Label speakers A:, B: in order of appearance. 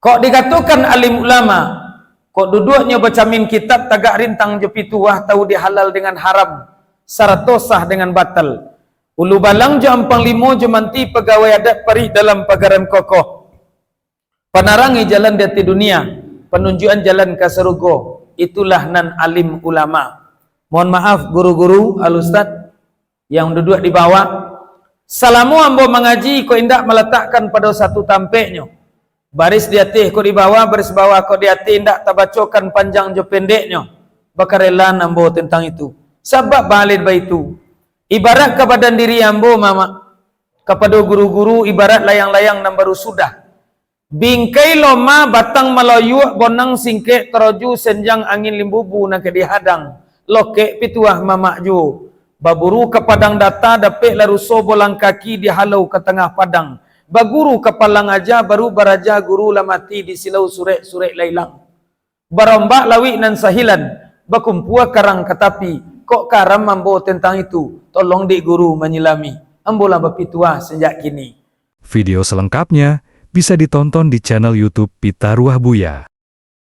A: Kok dikatakan alim ulama, kok duduknya bacamin kitab tagak rintang jepi tuah tahu dia halal dengan haram, saratosah dengan batal. Ulu balang jo ampang limo jo manti pegawai adat parih dalam pagaran kokoh. Penarangi jalan di dunia, penunjukan jalan ke surga, itulah nan alim ulama. Mohon maaf guru-guru, al-ustad yang duduk di bawah. Salamu ambo mengaji kok indak meletakkan pada satu tampeknya. Baris di atas kok di bawah, baris bawah kok di atas indak tabacokan panjang jo pendeknya. Bakarelan ambo tentang itu. Sebab balid baitu. Ibarat kepada diri ambo mama, kepada guru-guru ibarat layang-layang nan baru sudah. Bingkai loma batang Melayu bonang singke teroju senjang angin limbubu nak dihadang. Loke pituah mama ju. Baburu ke padang data dapik laruso bolang kaki dihalau ke tengah padang. Baguru kepalang aja baru baraja guru lah mati di silau surek-surek lailang. Barombak lawi nan sahilan bakumpua karang ketapi. Kok karam mambo tentang itu? Tolong di guru menyelami. Ambolah bapituah sejak kini.
B: Video selengkapnya bisa ditonton di channel YouTube Pita Ruah Buya.